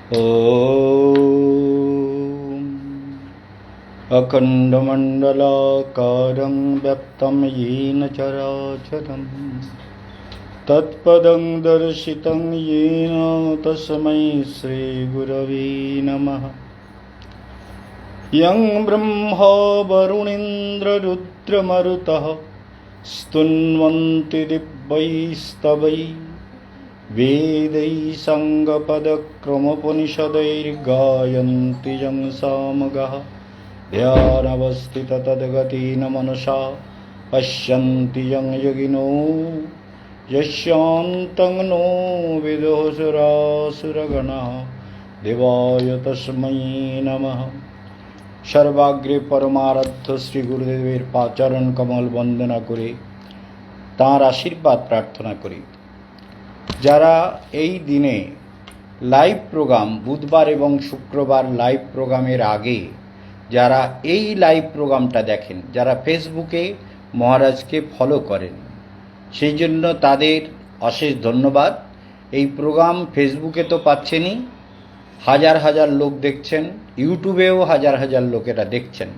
ॐ अखण्डमण्डलाकारं व्याप्तं येन चराचरं तत्पदं दर्शितं येन तस्मै श्रीगुरवे नमः। यं ब्रह्मा वरुणेन्द्ररुद्रमरुतः स्तुन्वन्ति दिव्यैस्तवैः वेदैः साङ्गपदक्रमोपनिषदैर्गायन्ति यं सामगाः। ध्यानावस्थिततद्गतेन मनसा पश्यन्ति यं योगिनो यस्यान्तं नो विदुषुरासुरगणाः। देवाय तस्मै नमः। सर्वाग्रे परमाराध्য श्री गुरुदेवेर पाचरण कमल वंदना करे तार आशीर्वाद प्रार्थना करी। যারা এই দিনে লাইভ প্রোগ্রাম বুধবার এবং শুক্রবার লাইভ প্রোগ্রামের আগে যারা এই লাইভ প্রোগ্রামটা দেখেন, যারা ফেসবুকে মহারাজকে ফলো করেন, সেই জন্য তাদের অশেষ ধন্যবাদ। এই প্রোগ্রাম ফেসবুকে তো পাচ্ছেনই, হাজার হাজার লোক দেখছেন, ইউটিউবেও হাজার হাজার লোকেরা দেখছেন।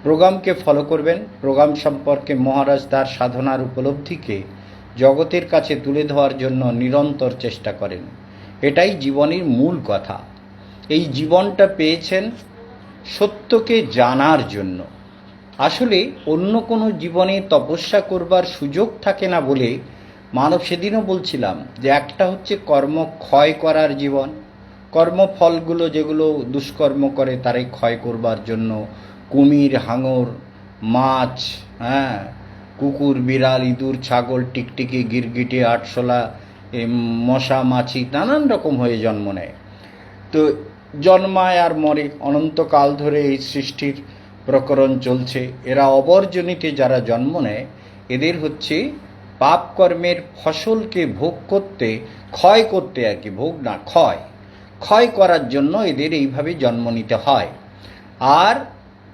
প্রোগ্রামকে ফলো করবেন। প্রোগ্রাম সম্পর্কে মহারাজ তার সাধনার উপলব্ধিকে জগতের কাছে তুলে ধরার জন্য নিরন্তর চেষ্টা করেন। এটাই জীবনের মূল কথা। এই জীবনটা পেয়েছেন সত্যকে জানার জন্য। আসলে অন্য কোনো জীবনে তপস্যা করবার সুযোগ থাকে না বলে মানব, সেদিনও বলছিলাম যে একটা হচ্ছে কর্ম ক্ষয় করার জীবন, কর্মফলগুলো যেগুলো দুষ্কর্ম করে তারাই ক্ষয় করবার জন্য কুমির, হাঙর, মাছ, কুকুর, বিড়াল, ইঁদুর, ছাগল, টিকটিকি, গিরগিটি, আটশোলা, মশা, মাছি নানান রকম হয়ে জন্ম নেয়। তো জন্মায় আর মরে, অনন্তকাল ধরে এই সৃষ্টির প্রকরণ চলছে। এরা অবর্জনীতে যারা জন্ম নেয়, এদের হচ্ছে পাপ কর্মের ফসলকে ভোগ করতে, ক্ষয় করতে, আর কি, ভোগ না ক্ষয় করার জন্য এদের এইভাবে জন্ম নিতে হয়। আর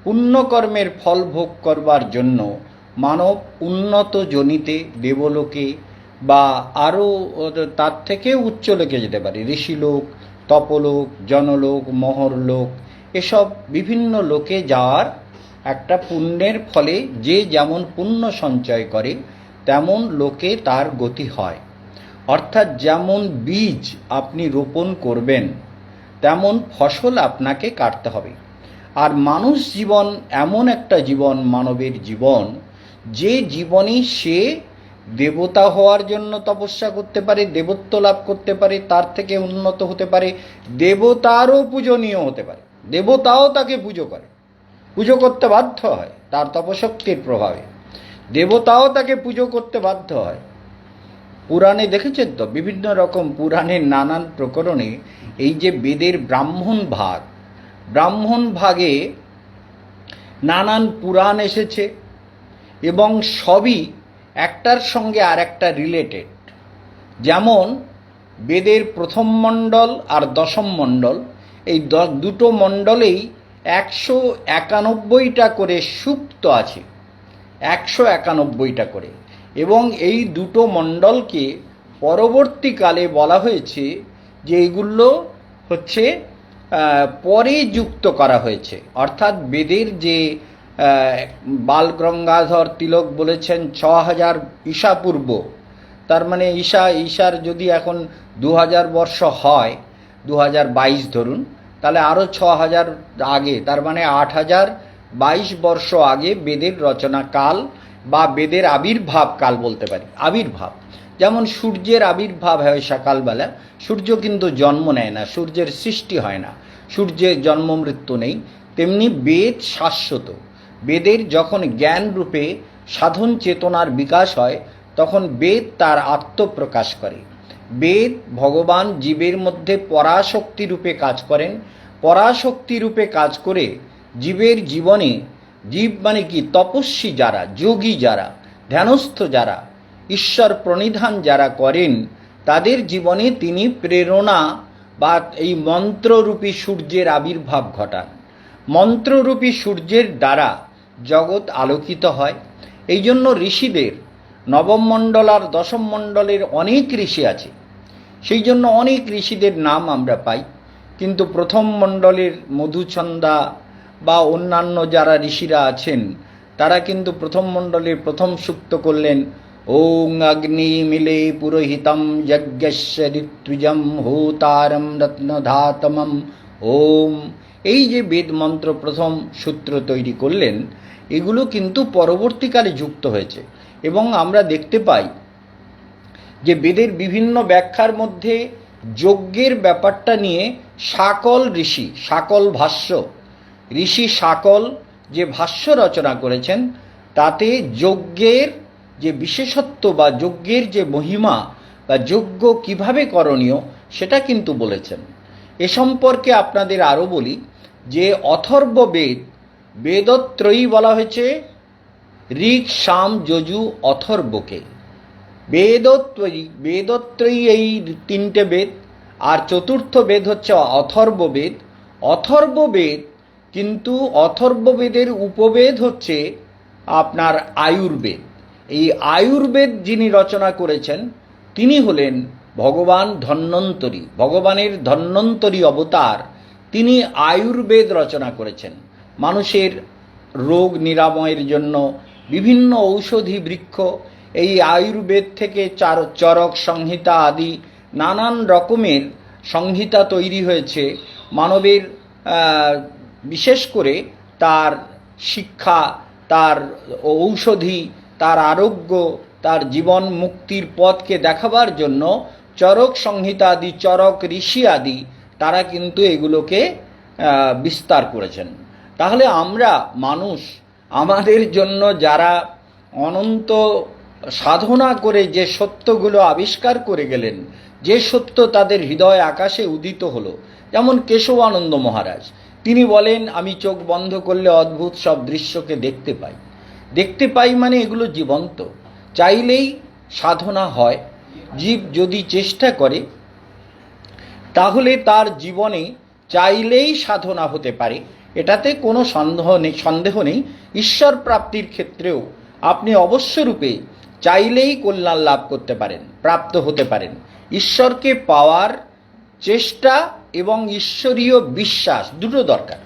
পুণ্যকর্মের ফল ভোগ করবার জন্য মানব উন্নত জনিতে, দেবলোকে বা আরও তার থেকে উচ্চ লোকে যেতে পারে। ঋষিলোক, তপলোক, জনলোক, মহরলোক, এসব বিভিন্ন লোকে যাওয়ার একটা পুণ্যের ফলে যে যেমন পুণ্য সঞ্চয় করে তেমন লোকে তার গতি হয়। অর্থাৎ যেমন বীজ আপনি রোপণ করবেন তেমন ফসল আপনাকে কাটতে হবে। আর মানুষ জীবন এমন একটা জীবন, মানবের জীবন, যে জীবনে সে দেবতা হওয়ার জন্য তপস্যা করতে পারে, দেবত্ব লাভ করতে পারে, তার থেকে উন্নত হতে পারে, দেবতারও পূজনীয় হতে পারে, দেবতাও তাকে পুজো করতে বাধ্য হয় তার তপশক্তির প্রভাবে, দেবতাও তাকে পুজো করতে বাধ্য হয়। পুরাণে দেখেছেন তো, বিভিন্ন রকম পুরাণের নানান প্রকরণে এই যে বেদের ব্রাহ্মণ ভাগে নানান পুরাণ এসেছে এবং সবই একটার সঙ্গে আর একটা রিলেটেড। যেমন বেদের প্রথম মণ্ডল আর দশম মণ্ডল, এই দুটো মণ্ডলেই 191টা করে সূক্ত আছে, 191টা করে। এবং এই দুটো মণ্ডলকে পরবর্তীকালে বলা হয়েছে যে এইগুলো হচ্ছে পরে যুক্ত করা হয়েছে। অর্থাৎ বেদের যে বালগঙ্গাধর তিলক বলেছেন 6000 ঈশাপূর্ব, তার মানে ঈশার যদি এখন 2000 বর্ষ হয়, 2022 ধরুন, তাহলে আরও 6000 আগে, তার মানে 8022 বর্ষ আগে বেদের রচনা কাল বা বেদের আবির্ভাব কাল বলতে পারি। আবির্ভাব, যেমন সূর্যের আবির্ভাব হয় সকালবেলা, সূর্য কিন্তু জন্ম নেয় না, সূর্যের সৃষ্টি হয় না, সূর্যের জন্ম মৃত্যু নেই, তেমনি বেদ শাশ্বত। বেদের যখন জ্ঞান রূপে সাধন চেতনার বিকাশ হয় তখন বেদ তার আত্মপ্রকাশ করে। বেদ ভগবান জীবের মধ্যে পরাশক্তি রূপে কাজ করেন। পরাশক্তি রূপে কাজ করে জীবের জীবনে, জীব মানে কি, তপস্বী যারা, যোগী যারা, ধ্যানস্থ যারা, ঈশ্বর প্রণিধান যারা করেন, তাদের জীবনে তিনি প্রেরণা বা এই মন্ত্ররূপী সূর্যের আবির্ভাব ঘটান। মন্ত্ররূপী সূর্যের দ্বারা জগৎ আলোকিত হয়। এই জন্য ঋষিদের নবম মণ্ডল আর দশম মণ্ডলের অনেক ঋষি আছে, সেই জন্য অনেক ঋষিদের নাম আমরা পাই। কিন্তু প্রথম মণ্ডলের মধুছন্দা বা অন্যান্য যারা ঋষিরা আছেন তারা কিন্তু প্রথম মণ্ডলের প্রথম সূক্ত করলেন, ওং অগ্নি মিলে পুরোহিতম যজ্ঞস্য ঋত্বিজম হোতারম রত্নধাতমম ওম। এই যে বেদ মন্ত্র প্রথম সূত্র তৈরি করলেন, এগুলো কিন্তু পরবর্তীকালে যুক্ত হয়েছে এবং আমরা দেখতে পাই যে বেদের বিভিন্ন ব্যাখ্যার মধ্যে যজ্ঞের ব্যাপারটা নিয়ে সাকল ঋষি, সাকল ভাষ্য, ঋষি সাকল যে ভাষ্য রচনা করেছেন তাতে যজ্ঞের যে বিশেষত্ব বা যজ্ঞের যে মহিমা বা যজ্ঞ কিভাবে করণীয় সেটা কিন্তু বলেছেন। এ সম্পর্কে আপনাদের আরও বলি যে অথর্ব বেদ, বেদত্রয়ী বলা হয়েছে ঋক সাম যজু অথর্বকে। বেদত্রয়ী এই তিনটে বেদ, আর চতুর্থ বেদ হচ্ছে অথর্ব বেদ। অথর্ব বেদ কিন্তু অথর্ব বেদের উপবেদ হচ্ছে আপনার আয়ুর্বেদ। এই আয়ুর্বেদ যিনি রচনা করেছেন তিনি হলেন ভগবান ধন্বন্তরী, ভগবানের ধন্বন্তরী অবতার। তিনি আয়ুর্বেদ রচনা করেছেন মানুষের রোগ নিরাময়ের জন্য। বিভিন্ন ঔষধি বৃক্ষ, এই আয়ুর্বেদ থেকে চরক সংহিতা আদি নানান রকমের সংহিতা তৈরি হয়েছে মানবের, বিশেষ করে তার শিক্ষা, তার ঔষধি, তার আরোগ্য, তার জীবন মুক্তির পথকে দেখাবার জন্য চরক সংহিতা আদি, চরক ঋষি আদি তারা কিন্তু এগুলোকে বিস্তার করেছেন। তাহলে আমরা মানুষ, আমাদের জন্য যারা অনন্ত সাধনা করে যে সত্যগুলো আবিষ্কার করে গেলেন, যে সত্য তাদের হৃদয় আকাশে উদিত হলো, যেমন কেশবানন্দ মহারাজ, তিনি বলেন আমি চোখ বন্ধ করলে অদ্ভুত সব দৃশ্যকে দেখতে পাই। দেখতে পাই মানে এগুলো জীবন্ত, চাইলেই সাধনা হয়। জীব যদি চেষ্টা করে তাহলে তার জীবনে চাইলেই সাধনা হতে পারে, এটাতে কোনো সন্দেহ নেই। ঈশ্বর প্রাপ্তির ক্ষেত্রেও আপনি অবশ্যরূপে চাইলেই কল্যাণ লাভ করতে পারেন, প্রাপ্ত হতে পারেন। ঈশ্বরকে পাওয়ার চেষ্টা এবং ঈশ্বরীয় বিশ্বাস দুটো দরকার।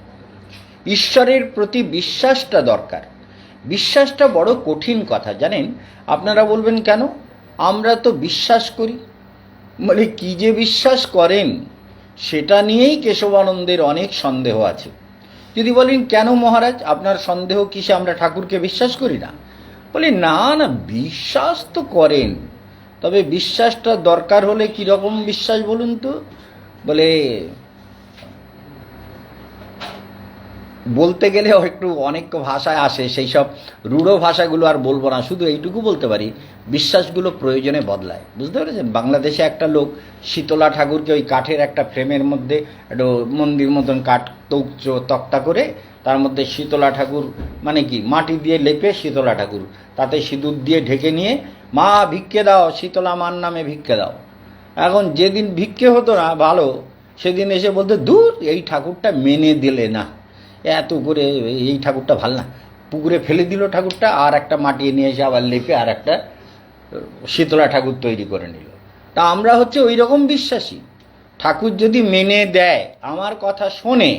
ঈশ্বরের প্রতি বিশ্বাসটা দরকার। বিশ্বাসটা বড় কঠিন কথা, জানেন। আপনারা বলবেন কেন? আমরা তো বিশ্বাস করি। মানে কি যে বিশ্বাস করেন সেটা নিয়েই কেশবানন্দের অনেক সন্দেহ আছে। যদি বলেন কেন মহারাজ আপনার সন্দেহ কিসে, আমরা ঠাকুরকে বিশ্বাস করি না? বলে না না, বিশ্বাস তো করেন, তবে বিশ্বাসটা দরকার হলে কীরকম বিশ্বাস বলুন তো? বলে বলতে গেলে একটু অনেক ভাষায় আসে, সেই সব রূঢ় ভাষাগুলো আর বলবো না, শুধু এইটুকু বলতে পারি বিশ্বাসগুলো প্রয়োজনে বদলায়। বুঝতে পেরেছেন? বাংলাদেশে একটা লোক শীতলা ঠাকুরকে ওই কাঠের একটা ফ্রেমের মধ্যে একটু মন্দির মতন কাঠ তক্তা করে তার মধ্যে শীতলা ঠাকুর মানে কি মাটি দিয়ে লেপে শীতলা ঠাকুর, তাতে সিঁদুর দিয়ে ঢেকে নিয়ে মা ভিক্ষে দাও, শীতলা মার নামে ভিক্ষে দাও। এখন যেদিন ভিক্ষে হতো না ভালো, সেদিন এসে বলতে দূর এই ঠাকুরটা মেনে দিলে না, এত করে এই ঠাকুরটা ভাল না, পুকুরে ফেলে দিল ঠাকুরটা, আর একটা মাটি নিয়ে এসে আবার লেপে আর একটা শীতলা ঠাকুর তৈরি করে নিল। তা আমরা হচ্ছে ওই রকম বিশ্বাসী। ঠাকুর যদি মেনে দেয়, আমার কথা শোনে,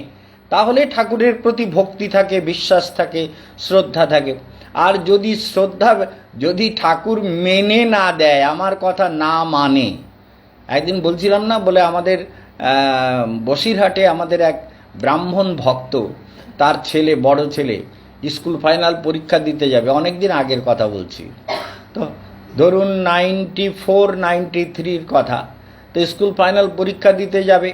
তাহলে ঠাকুরের প্রতি ভক্তি থাকে, বিশ্বাস থাকে, শ্রদ্ধা থাকে। আর যদি ঠাকুর মেনে না দেয়, আমার কথা না মানে, একদিন বলছিলাম না, বলে আমাদের বসিরহাটে আমাদের এক ব্রাহ্মণ ভক্ত, তার ছেলে, বড় ছেলে স্কুল ফাইনাল পরীক্ষা দিতে যাবে, অনেক দিন আগের কথা বলছি, তো ধরুন 94-93 কথা। তো স্কুল ফাইনাল পরীক্ষা দিতে যাবে,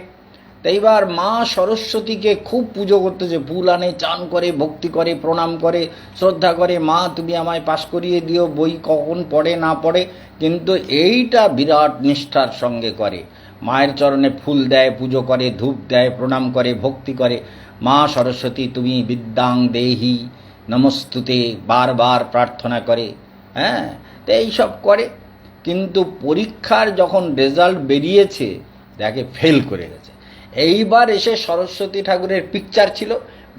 তো এইবার মা সরস্বতীকে খুব পুজো করতেছে, ফুল আনে, চান করে, ভক্তি করে, প্রণাম করে, শ্রদ্ধা করে, মা তুমি আমায় পাশ করিয়ে দিও, বই কখন পড়ে না পড়ে, কিন্তু এইটা বিরাট নিষ্ঠার সঙ্গে করে। মায়ের চরণে ফুল দেয়, পুজো করে, ধূপ দেয়, প্রণাম করে, ভক্তি করে, মা সরস্বতী তুমি বিদ্যাং দেহি নমস্তুতে বারবার প্রার্থনা করে। হ্যাঁ, তো এইসব করে, কিন্তু পরীক্ষার যখন রেজাল্ট বেরিয়েছে দেখে ফেল করে গেছে। এইবার এসে সরস্বতী ঠাকুরের পিকচার ছিল,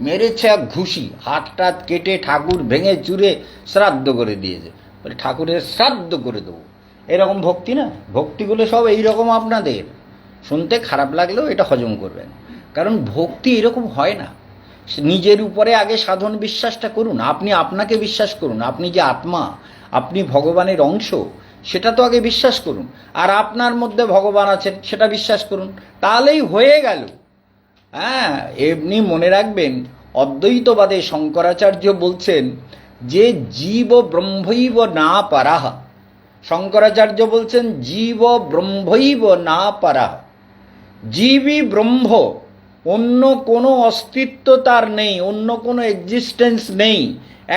মেরেছে এক ঘুষি, হাত টাত কেটে ঠাকুর ভেঙে চুরে শ্রাদ্ধ করে দিয়েছে। বলে ঠাকুরের শ্রাদ্ধ করে দেবো, এরকম ভক্তি না? ভক্তিগুলো সব এইরকম, আপনাদের শুনতে খারাপ লাগলেও এটা হজম করবেন। কারণ ভক্তি এরকম হয় না। নিজের উপরে আগে সাধন বিশ্বাসটা করুন, আপনি আপনাকে বিশ্বাস করুন, আপনি যে আত্মা, আপনি ভগবানের অংশ, সেটা তো আগে বিশ্বাস করুন, আর আপনার মধ্যে ভগবান আছেন সেটা বিশ্বাস করুন, তাহলেই হয়ে গেল। হ্যাঁ, এমনি মনে রাখবেন, অদ্বৈতবাদে শঙ্করাচার্য বলছেন যে জীব ব্রহ্মৈব না পারাহা। শঙ্করাচার্য বলছেন জীব ব্রহ্মৈব না পারাহা, জীবই ব্রহ্ম, অন্য কোনো অস্তিত্ব তার নেই, অন্য কোনো এক্সিস্টেন্স নেই,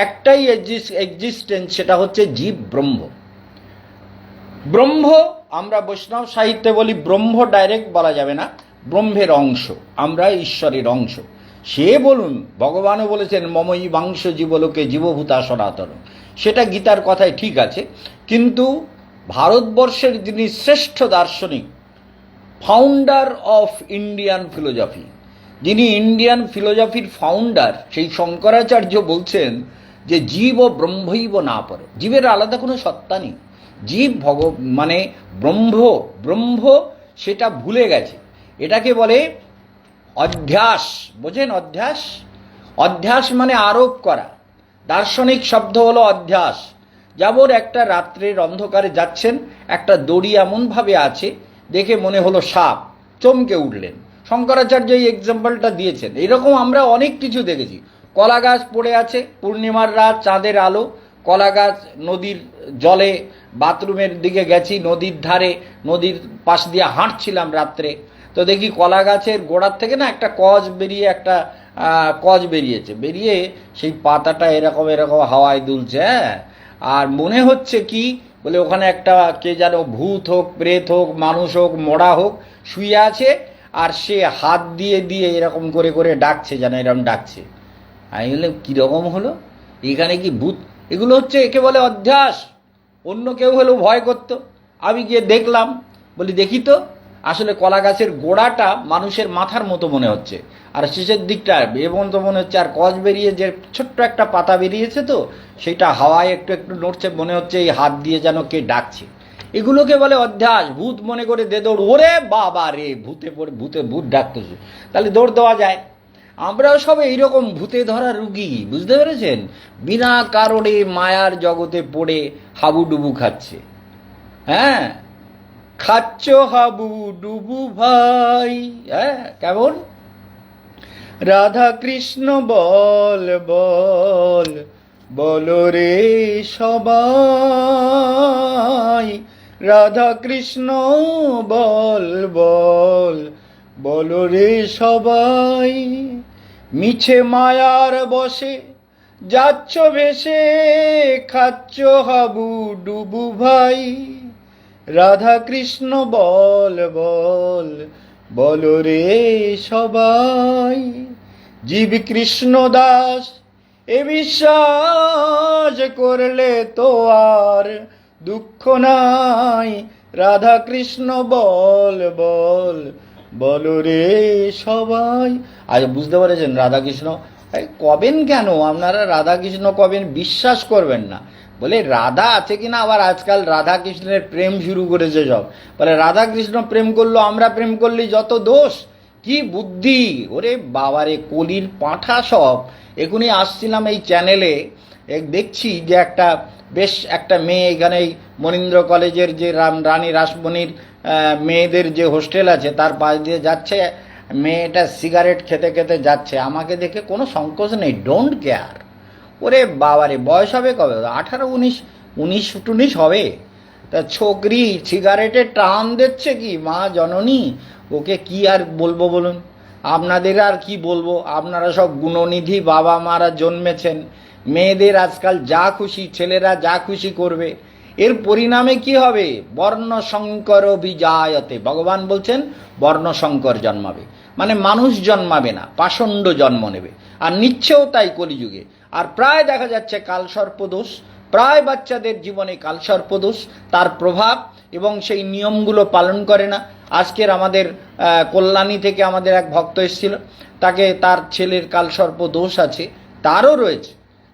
একটাই এক্সিস্টেন্স, সেটা হচ্ছে জীব ব্রহ্ম। ব্রহ্ম আমরা বৈষ্ণব সাহিত্যে বলি ব্রহ্ম, ডাইরেক্ট বলা যাবে না, ব্রহ্মের অংশ, আমরা ঈশ্বরের অংশ। সে বলুন, ভগবানও বলেছেন মমই বাংশ জীবলোকে জীবভূতা সনাতন, সেটা গীতার কথায় ঠিক আছে, কিন্তু ভারতবর্ষের যিনি শ্রেষ্ঠ দার্শনিক, ফাউন্ডার অফ ইন্ডিয়ান ফিলোজফি, যিনি ইন্ডিয়ান ফিলোজফির ফাউন্ডার, সেই শঙ্করাচার্য বলছেন যে জীব ব্রহ্মৈব না পরে, জীবের আলাদা কোনো সত্তা নেই, জীব মানে ব্রহ্ম, ব্রহ্ম সেটা ভুলে গেছে। এটাকে বলে অধ্যাস, বোঝেন? অধ্যাস, অধ্যাস মানে আরোপ করা, দার্শনিক শব্দ হলো অধ্যাস। যেমন একটা রাত্রের অন্ধকারে যাচ্ছেন, একটা দড়ি এমনভাবে আছে দেখে মনে হলো সাপ, চমকে উঠলেন, শঙ্করাচার্য এই এক্সাম্পলটা দিয়েছেন। এরকম আমরা অনেক কিছু দেখেছি। কলা গাছ পড়ে আছে, পূর্ণিমার রাত, চাঁদের আলো, কলা গাছ, নদীর জলে, বাথরুমের দিকে গেছি, নদীর ধারে, নদীর পাশ দিয়ে হাঁটছিলাম রাত্রে, তো দেখি কলা গাছের গোড়ার থেকে না একটা কজ বেরিয়ে, একটা কজ বেরিয়েছে, বেরিয়ে সেই পাতাটা এরকম এরকম হাওয়ায় দুলছে। হ্যাঁ, আর মনে হচ্ছে কি বলে ওখানে একটা কে যেন ভূত হোক, প্রেত হোক, মানুষ হোক, মরা হোক, শুয়ে আছে, আর সে হাত দিয়ে দিয়ে এরকম করে করে ডাকছে, যেন এরকম ডাকছে। আমি বললাম কীরকম হলো, এখানে কি ভূত? এগুলো হচ্ছে, একে বলে অধ্যাস। অন্য কেউ হলেও ভয় করতো, আমি গিয়ে দেখলাম, বলি দেখি তো, আসলে কলা গাছের গোড়াটা মানুষের মাথার মতো মনে হচ্ছে, আর শেষের দিকটা এমন তো মনে হচ্ছে, আর কচ বেরিয়ে যে ছোট্ট একটা পাতা বেরিয়েছে, তো সেটা হাওয়ায় একটু একটু নড়ছে, মনে হচ্ছে এই হাত দিয়ে যেন কে ডাকছে। এগুলোকে বলে অধ্যাস। ভূত মনে করে দে দৌড়, ওরে বাবা রে, ভূতে পড়ে, ভূত ডাকতেছে, তাহলে দৌড় দেওয়া যায়। আমরাও সব এইরকম ভূতে ধরা রুগী, বুঝতে পেরেছেন? বিনা কারণে মায়ার জগতে পড়ে হাবুডুবু খাচ্ছে। হ্যাঁ, খাচ্ছ হাবু ডুবু ভাই। হ্যাঁ, কেমন? রাধা কৃষ্ণ বল বল, বলো রে সবাই, রাধা কৃষ্ণ বল বল, বলো রে সবাই, মিছে মায়ার বসে যাচ্ছ ভেসে, খাচ্ছ হাবু ডুবু ভাই, রাধা কৃষ্ণ বল বল, বলো রে সবাই। জীব কৃষ্ণ দাস এ বিশ্বাস করলে তো আর দুঃখ নাই, রাধা কৃষ্ণ বল বল, বলো রে সবাই। আজ বুঝতে পেরেছেন রাধা কৃষ্ণ কবেন? কেন আপনারা রাধা কৃষ্ণ কবেন বিশ্বাস করবেন না? বলে রাধা আছে কিনা, আবার আজকাল রাধা কৃষ্ণের প্রেম শুরু করেছে সব, বলে রাধা কৃষ্ণ প্রেম করলো, আমরা প্রেম করলি যত দোষ। কি বুদ্ধি! ওরে বাবারে, কলির পাঁঠা সব। এখনই আসছিলাম এই চ্যানেলে, দেখছি যে একটা মেয়ে এখানে মনীন্দ্র কলেজের যে রানী রাসমণির মেয়েদের যে হোস্টেল আছে তার পাশ দিয়ে যাচ্ছে, মেয়েটা সিগারেট খেতে খেতে যাচ্ছে, আমাকে দেখে কোনো সংকোচ নেই, ডোন্ট কেয়ার। ওরে বাবারে, বয়স হবে কবে? 18, 19 হবে। তা ছোকরি সিগারেটে টান দিচ্ছে কি মা জননী, ওকে কি আর বলবো বলুন? আপনাদের আর কি বলবো? আপনারা সব গুণনিধি বাবা মারা জন্মেছেন, মেয়েদের আজকাল যা খুশি, ছেলেরা যা খুশি করবে, এর পরিণামে কি হবে? বর্ণ সংকর বিজায়তে, ভগবান বলছেন বর্ণ সংকর জন্মাবে, মানে মানুষ জন্মাবে না, পাষণ্ড জন্ম নেবে, আর নিচ্ছেও তাই কলিযুগে। আর প্রায় দেখা যাচ্ছে কালসর্পদোষ, প্রায় বাচ্চাদের জীবনে কালসর্পদোষ, তার প্রভাব, এবং সেই নিয়মগুলো পালন করে না। আজকের আমাদের কল্যাণী থেকে আমাদের এক ভক্ত এসেছিল, তাকে তার ছেলের কালসর্পদোষ আছে, তারও রয়েছে।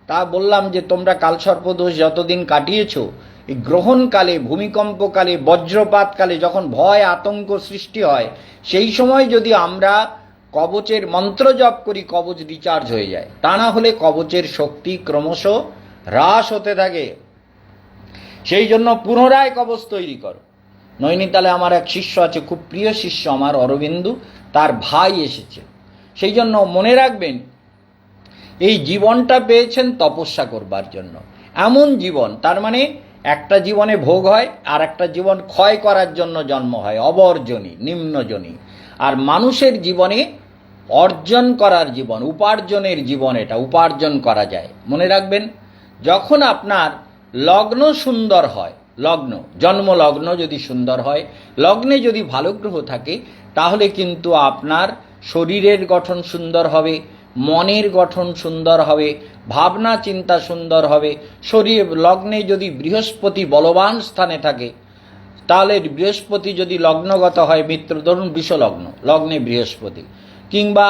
তা বললাম যে তোমরা কালসর্পদোষ যতদিন কাটিয়েছো, এই গ্রহণকালে, ভূমিকম্পকালে, বজ্রপাতকালে যখন ভয় আতঙ্ক সৃষ্টি হয়, সেই সময় যদি আমরা কবচের মন্ত্র জপ করি, কবচ রিচার্জ হয়ে যায়। তা না হলে কবচের শক্তি ক্রমশ হ্রাস হতে থাকে। সেই জন্য পুনরায় কবচ তৈরি করো। নৈনিতালে আমার এক শিষ্য আছে, খুব প্রিয় শিষ্য আমার, অরবিন্দু, তার ভাই এসেছে। সেই জন্য মনে রাখবেন, এই জীবনটা পেয়েছেন তপস্যা করবার জন্য। এমন জীবন, তার মানে একটা জীবনে ভোগ হয় আর একটা জীবন ক্ষয় করার জন্য জন্ম হয়, অবর্জনী, নিম্নজনী। আর মানুষের জীবনে অর্জন করার জীবন, উপার্জনের জীবন, এটা উপার্জন করা যায়। মনে রাখবেন, যখন আপনার লগ্ন সুন্দর হয়, লগ্ন, জন্ম লগ্ন যদি সুন্দর হয়, লগ্নে যদি ভালো গ্রহ থাকে, তাহলে কিন্তু আপনার শরীরের গঠন সুন্দর হবে, মনের গঠন সুন্দর হবে, ভাবনা চিন্তা সুন্দর হবে। শরীর লগ্নে যদি বৃহস্পতি বলবান স্থানে থাকে, তাহলে বৃহস্পতি যদি লগ্নগত হয়, মিত্র, ধরুন বিষলগ্ন, লগ্নে বৃহস্পতি, কিংবা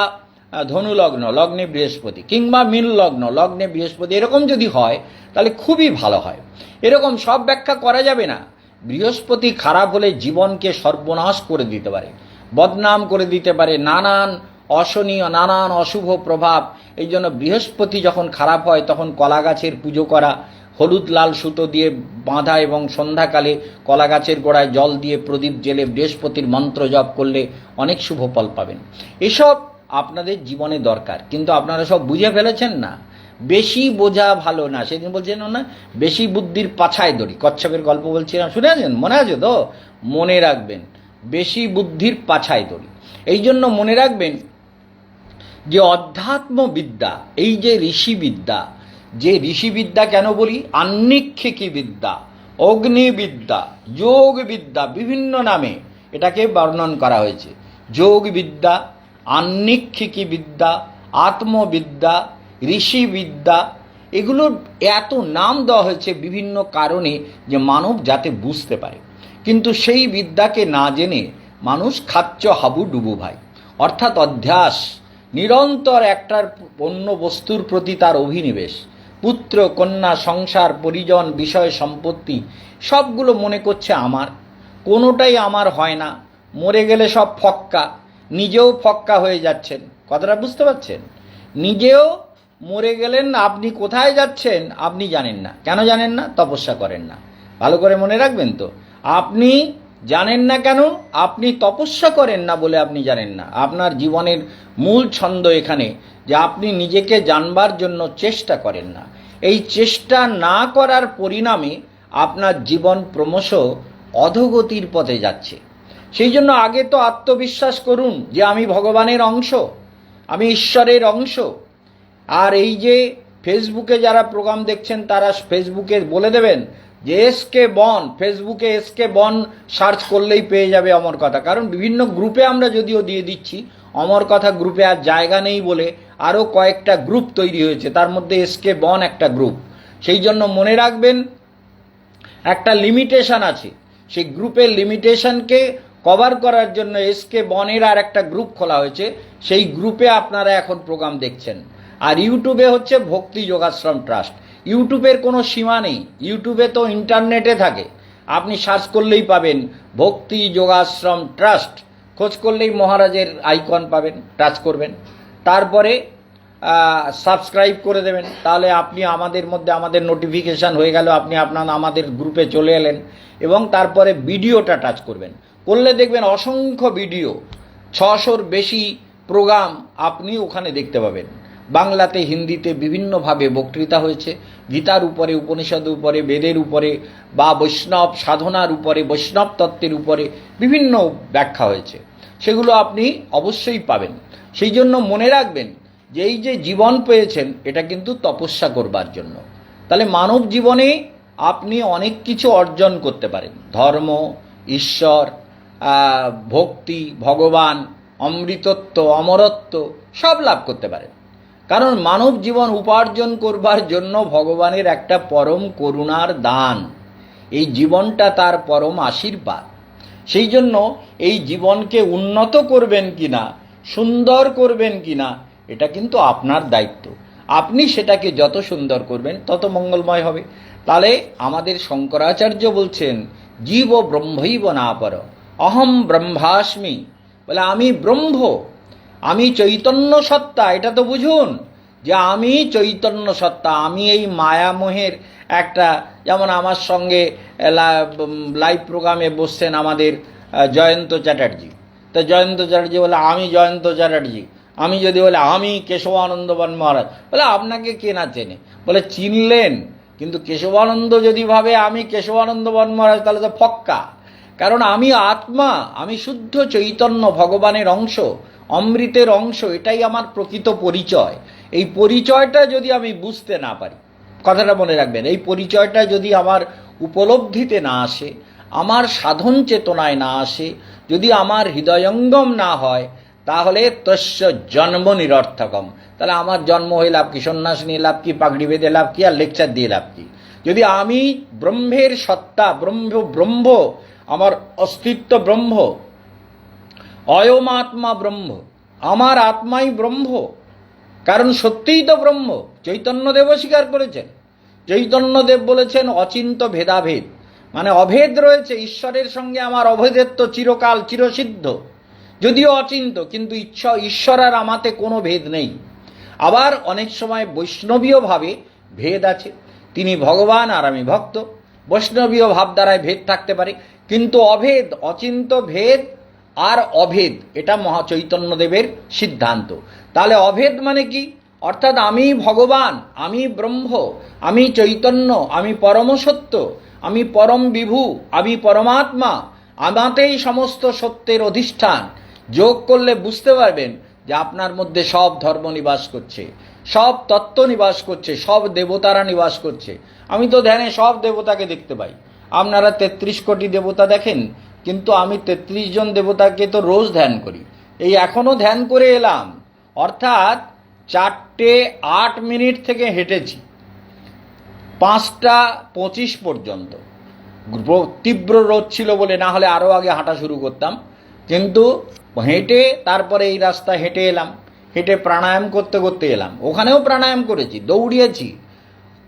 ধনু লগ্ন, লগ্নে বৃহস্পতি, কিংবা মীন লগ্ন, লগ্নে বৃহস্পতি, এরকম যদি হয় তাহলে খুবই ভালো হয়। এরকম সব ব্যাখ্যা করা যাবে না। বৃহস্পতি খারাপ হলে জীবনকে সর্বনাশ করে দিতে পারে, বদনাম করে দিতে পারে, নানান অশনীয়, নানান অশুভ প্রভাব। এই জন্য বৃহস্পতি যখন খারাপ হয় তখন কলা গাছের পুজো করা, হলুদ লাল সুতো দিয়ে বাঁধা এবং সন্ধ্যাকালে কলা গাছের গোড়ায় জল দিয়ে প্রদীপ জেলে বৃহস্পতির মন্ত্র জপ করলে অনেক শুভ ফল পাবেন। এসব আপনাদের জীবনে দরকার, কিন্তু আপনারা সব বুঝে ফেলেছেন না। বেশি বোঝা ভালো না, সেদিন বলছেন না, বেশি বুদ্ধির পাছায় দড়ি, কচ্ছপের গল্প বলছিলাম, শুনে আছেন? মনে আছে তো? মনে রাখবেন, বেশি বুদ্ধির পাছায় দড়ি। এই জন্য মনে রাখবেন যে অধ্যাত্মবিদ্যা, এই যে ঋষিবিদ্যা, যে ঋষিবিদ্যা কেন বলি, আহ্নিক্ষিকী বিদ্যা, অগ্নিবিদ্যা, যোগ বিদ্যা, বিভিন্ন নামে এটাকে বর্ণন করা হয়েছে। যোগ বিদ্যা, আহ্নিক্ষিকী বিদ্যা, আত্মবিদ্যা, ঋষিবিদ্যা, এগুলোর এত নাম দেওয়া হয়েছে বিভিন্ন কারণে, যে মানব যাতে বুঝতে পারে। কিন্তু সেই বিদ্যাকে না জেনে মানুষ খাচ্চ হাবুডুবু ভাই, অর্থাৎ অধ্যাস, নিরন্তর একটার অন্য বস্তুর প্রতি তার অভিনিবেশ, পুত্র কন্যা সংসার পরিজন বিষয় সম্পত্তি সবগুলো মনে করছে আমার, কোনোটাই আমার হয় না, মরে গেলে সব ফক্কা, নিজেও ফক্কা হয়ে যাচ্ছেন। কথাটা বুঝতে পারছেন? নিজেও মরে গেলেন, আপনি কোথায় যাচ্ছেন আপনি জানেন না। কেন জানেন না? তপস্যা করেন না। ভালো করে মনে রাখবেন তো, আপনি জানেন না কেন? আপনি তপস্যা করেন না বলে আপনি জানেন না। আপনার জীবনের মূল ছন্দ এখানে যে আপনি নিজেকে জানবার জন্য চেষ্টা করেন না। এই চেষ্টা না করার পরিণামে আপনার জীবন ক্রমশ অধোগতির পথে যাচ্ছে। সেই জন্য আগে তো আত্মবিশ্বাস করুন যে আমি ভগবানের অংশ, আমি ঈশ্বরের অংশ। আর এই যে ফেসবুকে যারা প্রোগ্রাম দেখছেন, তারা ফেসবুকে বলে দেবেন যে এসকে বন, ফেসবুকে এসকে বন সার্চ করলেই পেয়ে যাবে অমর কথা। কারণ বিভিন্ন গ্রুপে আমরা যদিও দিয়ে দিচ্ছি, অমর কথা গ্রুপে আর জায়গা নেই বলে আরও কয়েকটা গ্রুপ তৈরি হয়েছে, তার মধ্যে এসকে বন একটা গ্রুপ। সেই জন্য মনে রাখবেন, একটা লিমিটেশন আছে, সেই গ্রুপের লিমিটেশনকে কভার করার জন্য এসকে বনের আর একটা গ্রুপ খোলা হয়েছে, সেই গ্রুপে আপনারা এখন প্রোগ্রাম দেখছেন। আর ইউটিউবে হচ্ছে ভক্তি যোগাশ্রম ট্রাস্ট। ইউটিউবের কোনো সীমা নেই, ইউটিউবে তো ইন্টারনেটে থাকে, আপনি সার্চ করলেই পাবেন ভক্তি যোগাশ্রম ট্রাস্ট, খোঁজ করলেই মহারাজের আইকন পাবেন, টাচ করবেন, তারপরে সাবস্ক্রাইব করে দেবেন, তাহলে আপনি আমাদের মধ্যে, আমাদের নোটিফিকেশান হয়ে গেল, আপনি আমাদের গ্রুপে চলে এলেন। এবং তারপরে ভিডিওটা টাচ করবেন, করলে দেখবেন অসংখ্য ভিডিও, 600-র বেশি প্রোগ্রাম আপনি ওখানে দেখতে পাবেন। বাংলাতে, হিন্দিতে বিভিন্নভাবে বক্তৃতা হয়েছে, গীতার উপরে, উপনিষদের উপরে, বেদের উপরে, বা বৈষ্ণব সাধনার উপরে, বৈষ্ণব তত্ত্বের উপরে বিভিন্ন ব্যাখ্যা হয়েছে, সেগুলো আপনি অবশ্যই পাবেন। সেই জন্য মনে রাখবেন যে এই যে জীবন পেয়েছেন, এটা কিন্তু তপস্যা করবার জন্য। তাহলে মানব জীবনে আপনি অনেক কিছু অর্জন করতে পারেন, ধর্ম, ঈশ্বর, ভক্তি, ভগবান, অমৃতত্ব, অমরত্ব সব লাভ করতে পারেন। কারণ মানব জীবন উপার্জন করবার জন্য ভগবানের একটা পরম করুণার দান, এই জীবনটা তার পরম আশীর্বাদ। সেই জন্য এই জীবনকে উন্নত করবেন কিনা, সুন্দর করবেন কিনা, এটা কিন্তু আপনার দায়িত্ব। আপনি সেটাকে যত সুন্দর করবেন তত মঙ্গলময় হবে। তাহলে আমাদের শঙ্করাচার্য বলছেন, জীব ব্রহ্মৈব না পর, অহম ব্রহ্মাস্মি, বলে আমি ব্রহ্ম, আমি চৈতন্য সত্তা, এটা তো বুঝুন যে আমি চৈতন্য সত্তা। আমি এই মায়ামোহের একটা, যেমন আমার সঙ্গে লাইভ প্রোগ্রামে বসছেন আমাদের জয়ন্ত চ্যাটার্জি। তো জয়ন্ত চ্যাটার্জি বলে আমি জয়ন্ত চ্যাটার্জি, আমি যদি বলে আমি কেশবানন্দবান মহারাজ, বলে আপনাকে কে না চেনে? বলে চিনলেন, কিন্তু কেশবানন্দ যদি ভাবে আমি কেশবানন্দবান মহারাজ তাহলে তো ফক্কা। কারণ আমি আত্মা, আমি শুদ্ধ চৈতন্য, ভগবানের অংশ, অমৃতের অংশ, এটাই আমার প্রকৃত পরিচয়। এই পরিচয়টা যদি আমি বুঝতে না পারি, কথাটা মনে রাখবেন, এই পরিচয়টা যদি আমার উপলব্ধিতে না আসে, আমার সাধন চেতনায় না আসে, যদি আমার হৃদয়ঙ্গম না হয়, তাহলে তস্য জন্ম নিরর্থকম। তাহলে আমার জন্ম হয়ে লাভ কি? সন্ন্যাস নিয়ে লাভ কি? পাগড়ি বেঁধে লাভ কি? আর লেকচার দিয়ে লাভ কি? যদি আমি ব্রহ্মের সত্তা, ব্রহ্ম, আমার অস্তিত্ব ব্রহ্ম, অয়মাত্মা ব্রহ্ম, আমার আত্মাই ব্রহ্ম, কারণ সত্যিই তো ব্রহ্ম। চৈতন্যদেবও স্বীকার করেছেন। চৈতন্যদেব বলেছেন অচিন্ত ভেদাভেদ, মানে অভেদ রয়েছে ঈশ্বরের সঙ্গে আমার অভেদেত্ব চিরকাল চিরসিদ্ধ, যদিও অচিন্ত, কিন্তু ঈশ্বর আর আমাতে কোনো ভেদ নেই। আবার অনেক সময় বৈষ্ণবীয় ভাবে ভেদ আছে, তিনি ভগবান আর আমি ভক্ত, বৈষ্ণবীয় ভাব দ্বারায় ভেদ থাকতে পারে, কিন্তু অভেদ, অচিন্ত ভেদ আর অভেদ, এটা মহাচৈতন্যদেবের সিদ্ধান্ত। তাহলে অভেদ মানে কি? অর্থাৎ আমি ভগবান, আমি ব্রহ্ম, আমি চৈতন্য, আমি পরম সত্য, আমি পরম বিভু, আমি পরমাত্মা, আমাতেই সমস্ত সত্যের অধিষ্ঠান। যোগ করলে বুঝতে পারবেন যে আপনার মধ্যে সব ধর্ম নিবাস করছে, সব তত্ত্ব নিবাস করছে, সব দেবতারা নিবাস করছে। আমি তো ধ্যানে সব দেবতাকে দেখতে পাই। আপনারা 33 কোটি দেবতা দেখেন, কিন্তু আমি 33 জন দেবতাকে তো রোজ ধ্যান করি। এই এখনো ধ্যান করে এলাম, অর্থাৎ 4:08 থেকে হেঁটেছি 5:25 পর্যন্ত। তীব্র রোদ ছিল বলে, না হলে আরও আগে হাঁটা শুরু করতাম, কিন্তু হেঁটে তারপরে এই রাস্তা হেঁটে এলাম, হেঁটে প্রাণায়াম করতে করতে এলাম। ওখানেও প্রাণায়াম করেছি, দৌড়িয়েছি।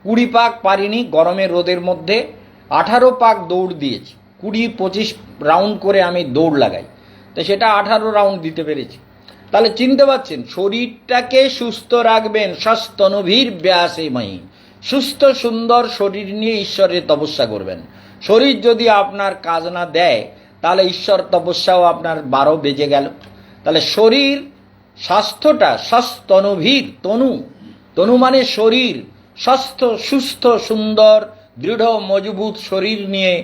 20 পাক পারিনি, গরমের রোদের মধ্যে 18 পাক দৌড় দিয়েছি। 20-25 রাউন্ড করে আমি দৌড় লাগাই, তো সেটা 18 রাউন্ড দিতে পেরেছি। তাহলে চিনতে পারছেন, শরীরটাকে সুস্থ রাখবেন, স্বাস্থ্যনভীর ব্যাসে মহি, সুস্থ সুন্দর শরীর নিয়ে ঈশ্বরের তপস্যা করবেন। শরীর যদি আপনার কাজ না দেয়, তাহলে ঈশ্বর তপস্যাও আপনার 12 বেজে গেল। তাহলে শরীর, স্বাস্থ্যটা স্বাস্থ্যনভীর, তনু মানে শরীর, স্বাস্থ্য সুস্থ সুন্দর দৃঢ় মজবুত শরীর নিয়ে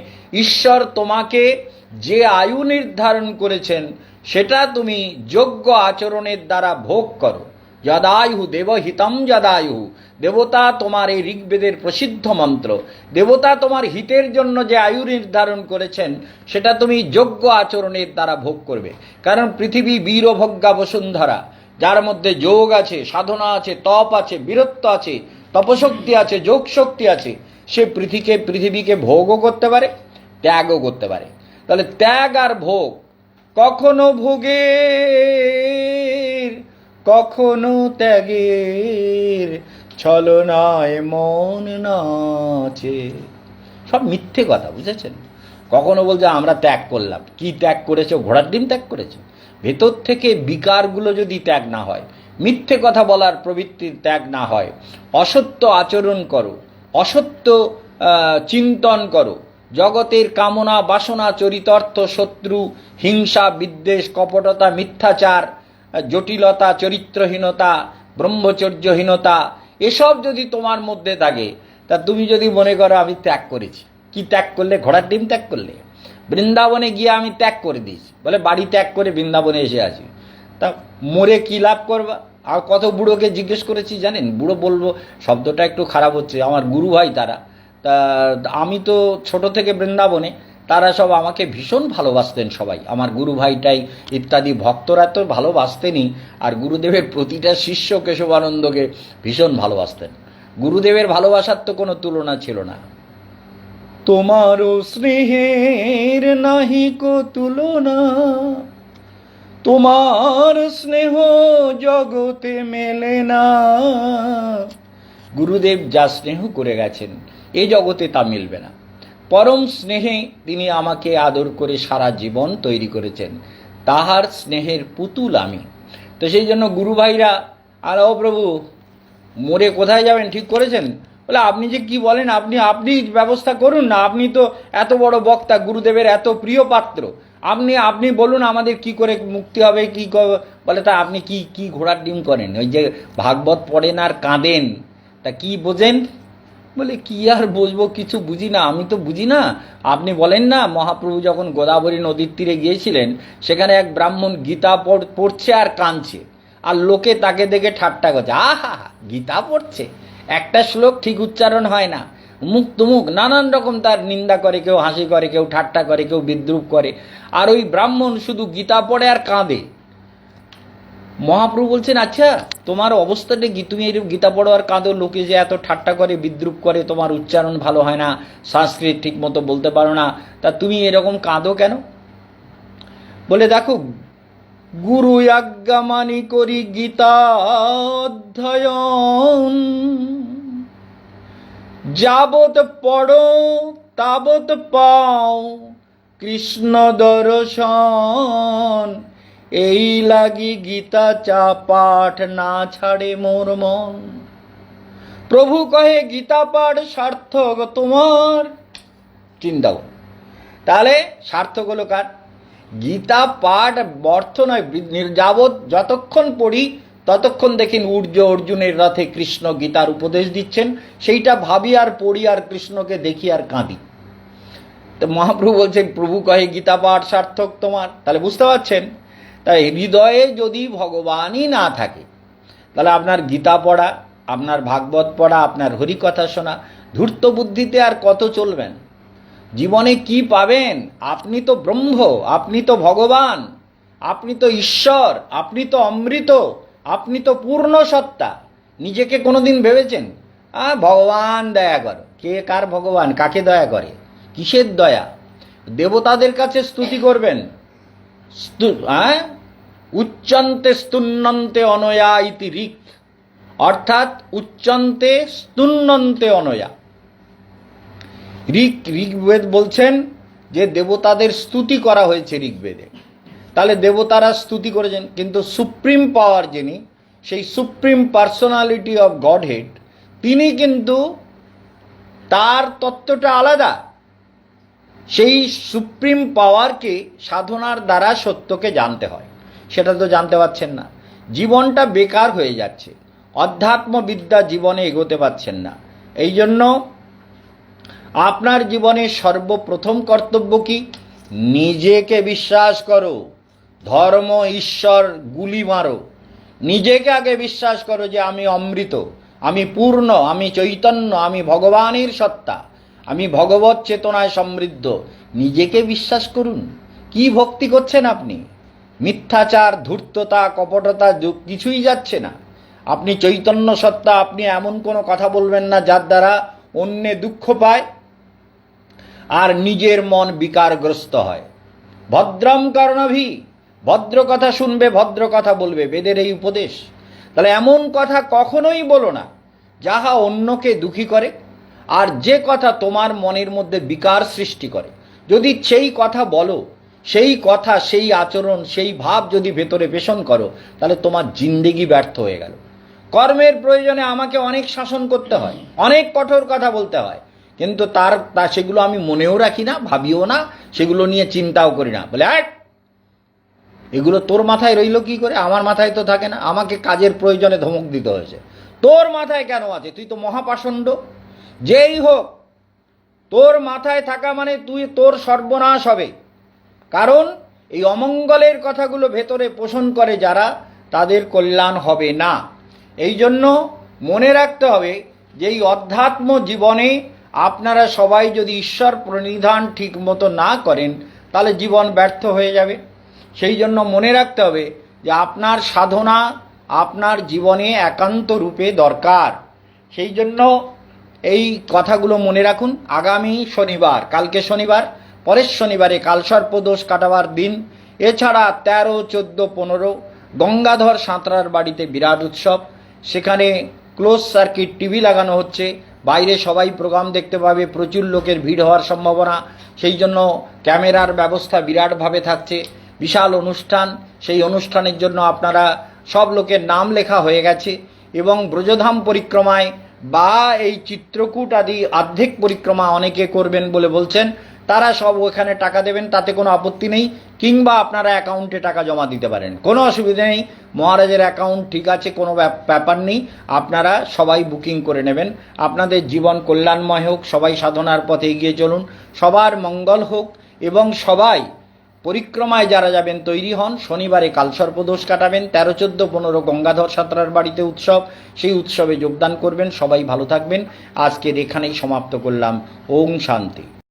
ঈশ্বর তোমাকে যে আয়ু নির্ধারণ করেছেন, সেটা তুমি যোগ্য আচরণের দ্বারা ভোগ করো। যদায়ু দেবহিতম যদায়ু, দেবতা তোমার এই ঋগ্বেদের প্রসিদ্ধ মন্ত্র, দেবতা তোমার হিতের জন্য যে আয়ু নির্ধারণ করেছেন, সেটা তুমি যোগ্য আচরণের দ্বারা ভোগ করবে। কারণ পৃথিবী বীরভোগ্যা বসুন্ধরা, যার মধ্যে যোগ আছে, সাধনা আছে, তপ আছে, বীরত্ব আছে, তপশক্তি আছে, যোগ শক্তি আছে, সে পৃথিবীকে ভোগও করতে পারে, ত্যাগও করতে পারে। তাহলে ত্যাগ আর ভোগ, কখনো ভোগের কখনো ত্যাগের ছলনায় মন নাচে, সব মিথ্যে কথা, বুঝেছেন? কখনো বলছে আমরা ত্যাগ করলাম, কি ত্যাগ করেছো? ঘোড়ার ডিম ত্যাগ করেছো? ভেতর থেকে বিকারগুলো যদি ত্যাগ না হয়, মিথ্যে কথা বলার প্রবৃত্তির ত্যাগ না হয়, অসত্য আচরণ করো, অসত্য চিন্তন করো, জগতের কামনা বাসনা চরিতার্থ শত্রু হিংসা বিদ্বেষ কপটতা মিথ্যাচার জটিলতা চরিত্রহীনতা ব্রহ্মচর্যহীনতা, এসব যদি তোমার মধ্যে থাকে, তা তুমি যদি মনে করো আমি ত্যাগ করেছি, কি ত্যাগ করলে? ঘোড়ার ডিম ত্যাগ করলে? বৃন্দাবনে গিয়ে আমি ত্যাগ করে দিয়েছি, বলে বাড়ি ত্যাগ করে বৃন্দাবনে এসে আছি, তা মরে কি লাভ করবা? আর কত বুড়োকে জিজ্ঞেস করেছি জানেন, বুড়ো বলবো শব্দটা একটু খারাপ হচ্ছে, আমার গুরু ভাই তারা, তা আমি তো ছোট থেকে বৃন্দাবনে, তারা সব আমাকে ভীষণ ভালোবাসতেন সবাই, আমার গুরু ভাইটাই ইত্যাদি ভক্তরা তো ভালোবাসতেনই, আর গুরুদেবের প্রতিটা শিষ্য কেশবানন্দকে ভীষণ ভালোবাসতেন। গুরুদেবের ভালোবাসার তো কোনো তুলনা ছিল না। তোমারও স্নেহের নাহিকো তুলনা, তোমার স্নেহ জগতে মেলে না। গুরুদেব যা স্নেহ করে গেছেন, এ জগতে তা মিলবে না। পরম স্নেহে তিনি আমাকে আদর করে সারা জীবন তৈরি করেছেন, তাহার স্নেহের পুতুল আমি। তো সেই জন্য গুরু ভাইরা, আর ও প্রভু মরে কোথায় যাবেন ঠিক করেছেন? বলে আপনি যে কি বলেন, আপনি ব্যবস্থা করুন না, আপনি তো এত বড় বক্তা, গুরুদেবের এত প্রিয় পাত্র, আপনি বলুন আমাদের কি করে মুক্তি হবে, বলে তা আপনি কি ঘোড়ার ডিম করেন? ওই যে ভাগবত পড়েন আর কাঁদেন, তা কি বোঝেন? বলে কি আর বুঝবো, কিছু বুঝি না, আমি তো বুঝি না। আপনি বলেন না মহাপ্রভু যখন গোদাবরী নদীর তীরে গিয়েছিলেন, সেখানে এক ব্রাহ্মণ গীতা পড়ছে আর কাঁদছে, আর লোকে তাকে দেখে ঠাট্টা করছে, আহা গীতা পড়ছে, একটা শ্লোক ঠিক উচ্চারণ হয় না, মুখ তুমুক নানান রকম তার নিন্দা করে, কেউ হাসি করে, কেউ ঠাট্টা করে, কেউ বিদ্রুপ করে, আর ওই ব্রাহ্মণ শুধু গীতা পড়ে আর কাঁদে। মহাপ্রভু বলছেন, আচ্ছা তোমার অবস্থাটা কি, তুমি এরকম গীতা পড়ো আর কাঁদো, লোকে যে এত ঠাট্টা করে বিদ্রুপ করে, তোমার উচ্চারণ ভালো হয় না, সংস্কৃত ঠিক মতো বলতে পারো না, তা তুমি এরকম কাঁদো কেন? বলে দেখো, গুরু আজ্ঞা মানি করি গীতা অধ্যয়ন, যাবত পড়ো তাবত পাও কৃষ্ণ দর্শন, এই লাগি গীতা চা পাঠ না ছাড়ে মোর মন। প্রভু কহে গীতা পাঠ সার্থক তোমার। চিন্তা করো, তাহলে সার্থক হলো কার? গীতা পাঠ অর্থ নয়, যতক্ষণ পড়ি ততক্ষণ দেখেন অর্জুনের রথে কৃষ্ণ গীতার উপদেশ দিচ্ছেন, সেইটা ভাবি আর পড়ি আর কৃষ্ণকে দেখি আর কাঁদি। তো মহাপ্রভু বলছেন প্রভু কহে গীতা পাঠ সার্থক তোমার। তাহলে বুঝতে পারছেন, তাই হৃদয়ে যদি ভগবানই না থাকে, তাহলে আপনার গীতা পড়া, আপনার ভাগবত পড়া, আপনার হরিকথা শোনা, ধূর্ত বুদ্ধিতে আর কত চলবেন? জীবনে কি পাবেন? আপনি তো ব্রহ্ম, আপনি তো ভগবান, আপনি তো ঈশ্বর, আপনি তো অমৃত, আপনি তো পূর্ণ সত্তা। নিজেকে কোনোদিন ভেবেছেন ভগবান দয়া করো? কে কার ভগবান? কাকে দয়া করে? কিসের দয়া? দেবতাদের কাছে স্তুতি করবেন, উচ্চন্তে স্তুন্নন্তে অনয়া ইতি ঋক, অর্থাৎ উচ্চন্তে স্তুন্নন্তে অনয়া। ঋগ্বেদ বলছেন যে দেবতাদের স্তুতি করা হয়েছে ঋগ্বেদে, তাহলে দেবতারা স্তুতি করেছেন, কিন্তু সুপ্রিম পাওয়ার যিনি, সেই সুপ্রিম পার্সোনালিটি অফ গডহেড, তিনি কিন্তু তার তত্ত্বটা আলাদা। সেই সুপ্রিম পাওয়ারকে সাধনার দ্বারা সত্যকে জানতে হয়, সেটা তো জানতে পারছেন না, জীবনটা বেকার হয়ে যাচ্ছে, অধ্যাত্মবিদ্যা জীবনে এগোতে পারছেন না। এই জন্য আপনার জীবনে সর্বপ্রথম কর্তব্য কি? নিজেকে বিশ্বাস করো, ধর্ম ঈশ্বর গুলি মারো, নিজেকে আগে বিশ্বাস করো যে আমি অমৃত, আমি পূর্ণ, আমি চৈতন্য, আমি ভগবানের সত্তা, আমি ভগবত চেতনায় সমৃদ্ধ। নিজেকে বিশ্বাস করুন। কি ভক্তি করছেন আপনি? মিথ্যাচার, ধূর্ততা, কপটতা কিছুই যাচ্ছে না। আপনি চৈতন্য সত্তা, আপনি এমন কোনো কথা বলবেন না যার দ্বারা অন্যে দুঃখ পায় আর নিজের মন বিকারগ্রস্ত হয়। ভদ্রম কর্ণভি, ভদ্র কথা শুনবে, ভদ্র কথা বলবে, বেদের এই উপদেশ। তাহলে এমন কথা কখনোই বলো না যাহা অন্যকে দুঃখী করে, আর যে কথা তোমার মনের মধ্যে বিকার সৃষ্টি করে, যদি সেই কথা বলো, সেই কথা, সেই আচরণ, সেই ভাব যদি ভেতরে পেষণ করো, তাহলে তোমার জিন্দেগি ব্যর্থ হয়ে গেল। কর্মের প্রয়োজনে আমাকে অনেক শাসন করতে হয়, অনেক কঠোর কথা বলতে হয়, কিন্তু সেগুলো আমি মনেও রাখি না, ভাবিও না, সেগুলো নিয়ে চিন্তাও করি না। বলে এগুলো তোর মাথায় রইল কি করে? আমার মাথায় তো থাকে না, আমাকে কাজের প্রয়োজনে ধমক দিতে হয়েছে। তোর মাথায় কেন আছে? তুই তো মহাপাষণ্ড। যেই হোক, তোর মাথায় থাকা মানে তোর সর্বনাশ হবে। কারণ এই অমঙ্গলের কথাগুলো ভেতরে পোষণ করে যারা, তাদের কল্যাণ হবে না। এই জন্য মনে রাখতে হবে যে এই অধ্যাত্ম জীবনে আপনারা সবাই যদি ঈশ্বর প্রণিধান ঠিক মতো না করেন, তাহলে জীবন ব্যর্থ হয়ে যাবে। সেই জন্য মনে রাখতে হবে যে আপনার সাধনা আপনার জীবনে একান্ত রূপে দরকার। সেই জন্য এই কথাগুলো মনে রাখুন। আগামী শনিবার, কালকে শনিবার, পরের শনিবারে কালসর্পদোষ কাটাবার দিন। এছাড়া 13, 14, 15 গঙ্গাধর সাঁতরার বাড়িতে বিরাট উৎসব, সেখানে ক্লোজ সার্কিট টিভি লাগানো হচ্ছে, বাইরে সবাই প্রোগ্রাম দেখতে পাবে, প্রচুর লোকের ভিড় হওয়ার সম্ভাবনা। সেই জন্য ক্যামেরার ব্যবস্থা বিরাটভাবে থাকছে, বিশাল অনুষ্ঠান। সেই অনুষ্ঠানের জন্য আপনারা সব লোকের নাম লেখা হয়ে গেছে এবং ব্রজধাম পরিক্রমায় বা এই চিত্রকূট আদি অর্ধেক পরিক্রমা অনেকে করবেন বলে বলছেন, তারা সব ওখানে টাকা দেবেন, তাতে কোনো আপত্তি নেই। কিংবা আপনারা অ্যাকাউন্টে টাকা জমা দিতে পারেন, কোনো অসুবিধা নেই। মহারাজের অ্যাকাউন্ট ঠিক আছে, কোনো ব্যাপার নেই। আপনারা সবাই বুকিং করে নেবেন। আপনাদের জীবন কল্যাণময় হোক, সবাই সাধনার পথে এগিয়ে চলুন, সবার মঙ্গল হোক এবং সবাই পরিক্রমায় যারা যাবেন তৈরি হন। শনিবারে কালসর্পদোষ কাটাবেন, 13, 14, 15 গঙ্গাধর সাঁতরার বাড়িতে উৎসব, সেই উৎসবে যোগদান করবেন। সবাই ভালো থাকবেন। আজকের এখানেই সমাপ্ত করলাম। ওম শান্তি।